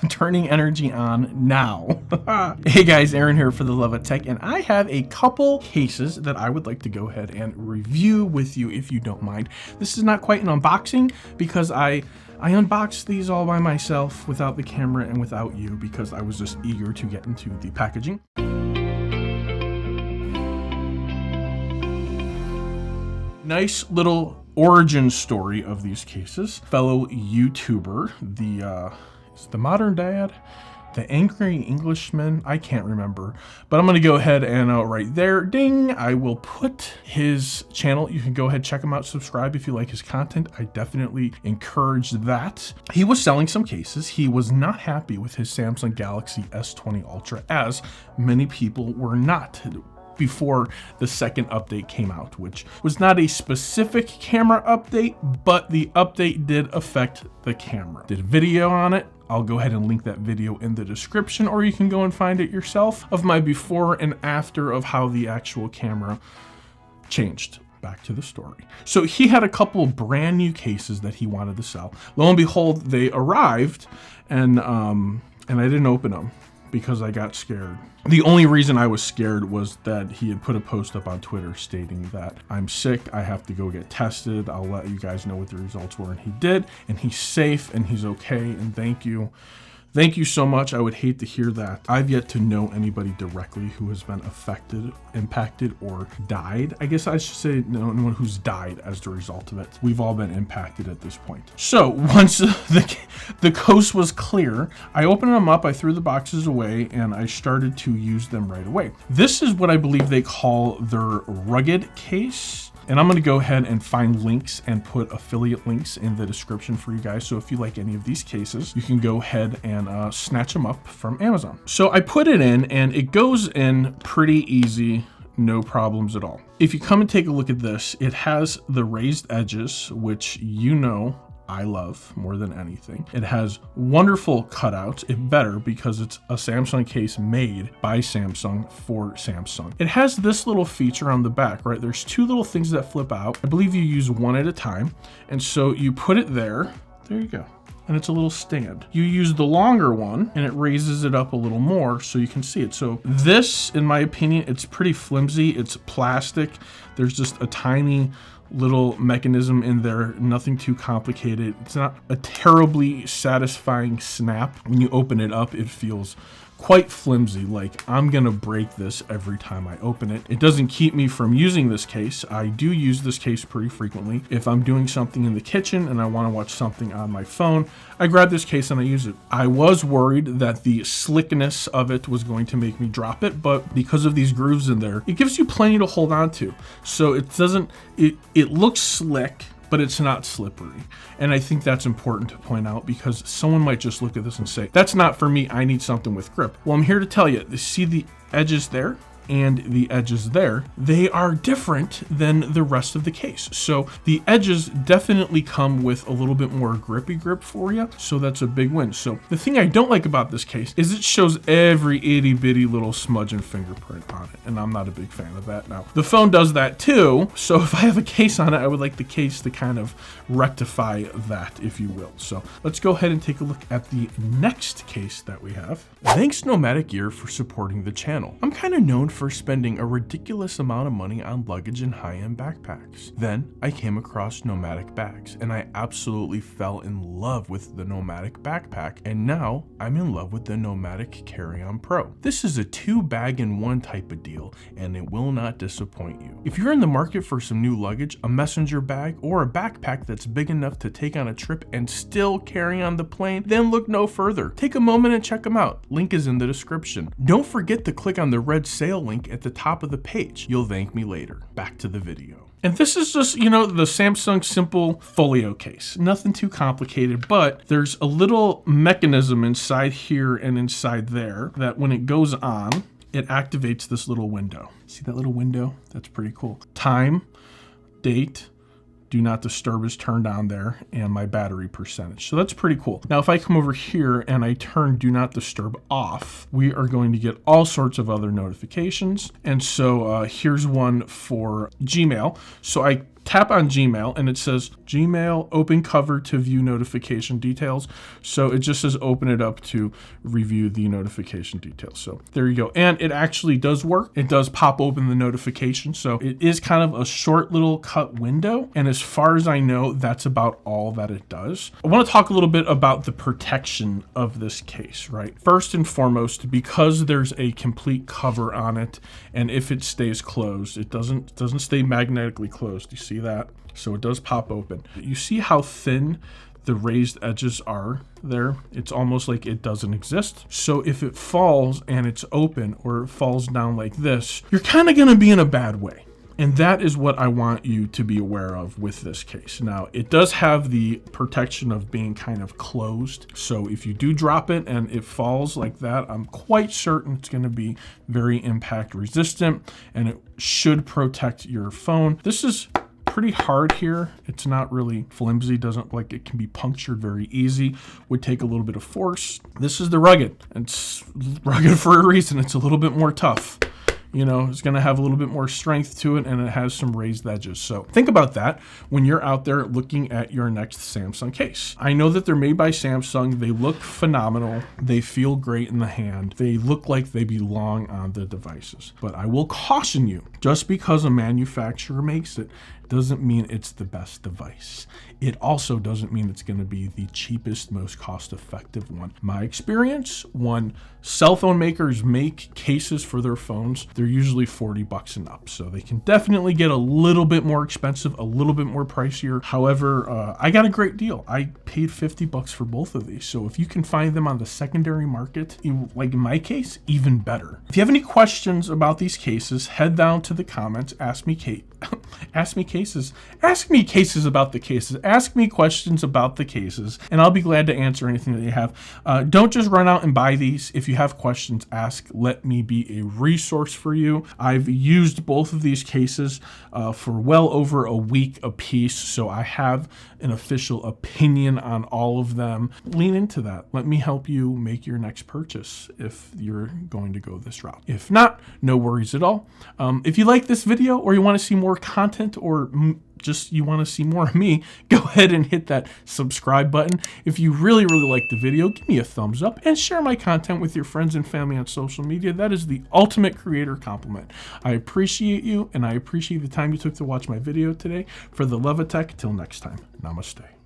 turning energy on now. Hey guys, Aaron here for the Love of Tech, and I have a couple cases that I would like to go ahead and review with you if you don't mind. This is not quite an unboxing because I unboxed these all by myself without the camera and without you because I was just eager to get into the packaging. Nice little origin story of these cases. Fellow YouTuber, is the Modern Dad, the Angry Englishman, I can't remember, but I'm gonna go ahead and right there, ding, I will put his channel. You can go ahead, check him out, subscribe if you like his content. I definitely encourage that. He was selling some cases. He was not happy with his Samsung Galaxy S20 Ultra, as many people were not before the second update came out, which was not a specific camera update, but the update did affect the camera. Did a video on it. I'll go ahead and link that video in the description, or you can go and find it yourself, of my before and after of how the actual camera changed. Back to the story. So he had a couple brand new cases that he wanted to sell. Lo and behold, they arrived, and I didn't open them because I got scared. The only reason I was scared was that he had put a post up on Twitter stating that I'm sick, I have to go get tested, I'll let you guys know what the results were, and he did, and he's safe, and he's okay, and thank you. Thank you so much. I would hate to hear that. I've yet to know anybody directly who has been affected, impacted, or died. I guess I should say no one who's died as the result of it. We've all been impacted at this point. So once the coast was clear, I opened them up, I threw the boxes away, and I started to use them right away. This is what I believe they call their rugged case. And I'm gonna go ahead and find links and put affiliate links in the description for you guys. So if you like any of these cases, you can go ahead and snatch them up from Amazon. So I put it in and it goes in pretty easy, no problems at all. If you come and take a look at this, it has the raised edges, which you know I love more than anything. It has wonderful cutouts. It better because it's a Samsung case made by Samsung for Samsung. It has this little feature on the back, right? There's two little things that flip out. I believe you use one at a time. And so you put it there. There you go. And it's a little stand. You use the longer one and it raises it up a little more so you can see it. So this, in my opinion, it's pretty flimsy. It's plastic. There's just a tiny little mechanism in there, nothing too complicated. It's not a terribly satisfying snap. When you open it up, it feels quite flimsy, like I'm gonna break this every time I open it. It doesn't keep me from using this case. I do use this case pretty frequently. If I'm doing something in the kitchen and I wanna watch something on my phone, I grab this case and I use it. I was worried that the slickness of it was going to make me drop it, but because of these grooves in there, it gives you plenty to hold on to. So it doesn't, it looks slick, but it's not slippery. And I think that's important to point out because someone might just look at this and say, that's not for me, I need something with grip. Well, I'm here to tell you, see the edges there and the edges there, they are different than the rest of the case. So the edges definitely come with a little bit more grippy grip for you. So that's a big win. So the thing I don't like about this case is it shows every itty bitty little smudge and fingerprint on it. And I'm not a big fan of that. Now the phone does that too. So if I have a case on it, I would like the case to kind of rectify that, if you will. So let's go ahead and take a look at the next case that we have. Thanks Nomadic Gear for supporting the channel. I'm kind of known for spending a ridiculous amount of money on luggage and high-end backpacks. Then I came across Nomadic bags and I absolutely fell in love with the Nomadic backpack, and now I'm in love with the Nomadic Carry-On Pro. This is a 2-bag-in-1 type of deal and it will not disappoint you. If you're in the market for some new luggage, a messenger bag, or a backpack that's big enough to take on a trip and still carry on the plane, then look no further. Take a moment and check them out. Link is in the description. Don't forget to click on the red sale link at the top of the page. You'll thank me later. Back to the video. And this is just, you know, the Samsung simple folio case. Nothing too complicated, but there's a little mechanism inside here and inside there that when it goes on, it activates this little window. See that little window? That's pretty cool. Time, date, do not disturb is turned on there, and my battery percentage. So that's pretty cool. Now, if I come over here and I turn do not disturb off, we are going to get all sorts of other notifications. And so here's one for Gmail. So I tap on Gmail and it says Gmail open cover to view notification details. So it just says open it up to review the notification details. So there you go. And it actually does work. It does pop open the notification. So it is kind of a short little cut window. And as far as I know, that's about all that it does. I want to talk a little bit about the protection of this case, right? First and foremost, because there's a complete cover on it, and if it stays closed, it doesn't stay magnetically closed. You see that? So it does pop open. You see how thin the raised edges are there? It's almost like it doesn't exist. So if it falls and it's open, or it falls down like this, you're kind of going to be in a bad way. And that is what I want you to be aware of with this case. Now, it does have the protection of being kind of closed. So if you do drop it and it falls like that, I'm quite certain it's going to be very impact resistant, and it should protect your phone. This is pretty hard here. It's not really flimsy, doesn't like it can be punctured very easy, would take a little bit of force. This is the rugged. It's rugged for a reason. It's a little bit more tough. You know, it's going to have a little bit more strength to it, and it has some raised edges. So think about that when you're out there looking at your next Samsung case. I know that they're made by Samsung. They look phenomenal. They feel great in the hand. They look like they belong on the devices. But I will caution you, just because a manufacturer makes it doesn't mean it's the best device. It also doesn't mean it's going to be the cheapest, most cost-effective one. My experience, when cell phone makers make cases for their phones, they're usually $40 and up. So they can definitely get a little bit more expensive, a little bit more pricier. However, I got a great deal. I paid $50 for both of these. So if you can find them on the secondary market, like in my case, even better. If you have any questions about these cases, head down to the comments, ask me cases about the cases. Ask me questions about the cases, and I'll be glad to answer anything that you have. Don't just run out and buy these. If you have questions, ask. Let me be a resource for you. I've used both of these cases for well over a week apiece, so I have an official opinion on all of them. Lean into that. Let me help you make your next purchase if you're going to go this route. If not, no worries at all. If you like this video, or you want to see more content, or just you want to see more of me, go ahead and hit that subscribe button. If you really like the video, give me a thumbs up and share my content with your friends and family on social media. That is the ultimate creator compliment. I appreciate you, and I appreciate the time you took to watch my video today. For the love of tech, till next time, namaste.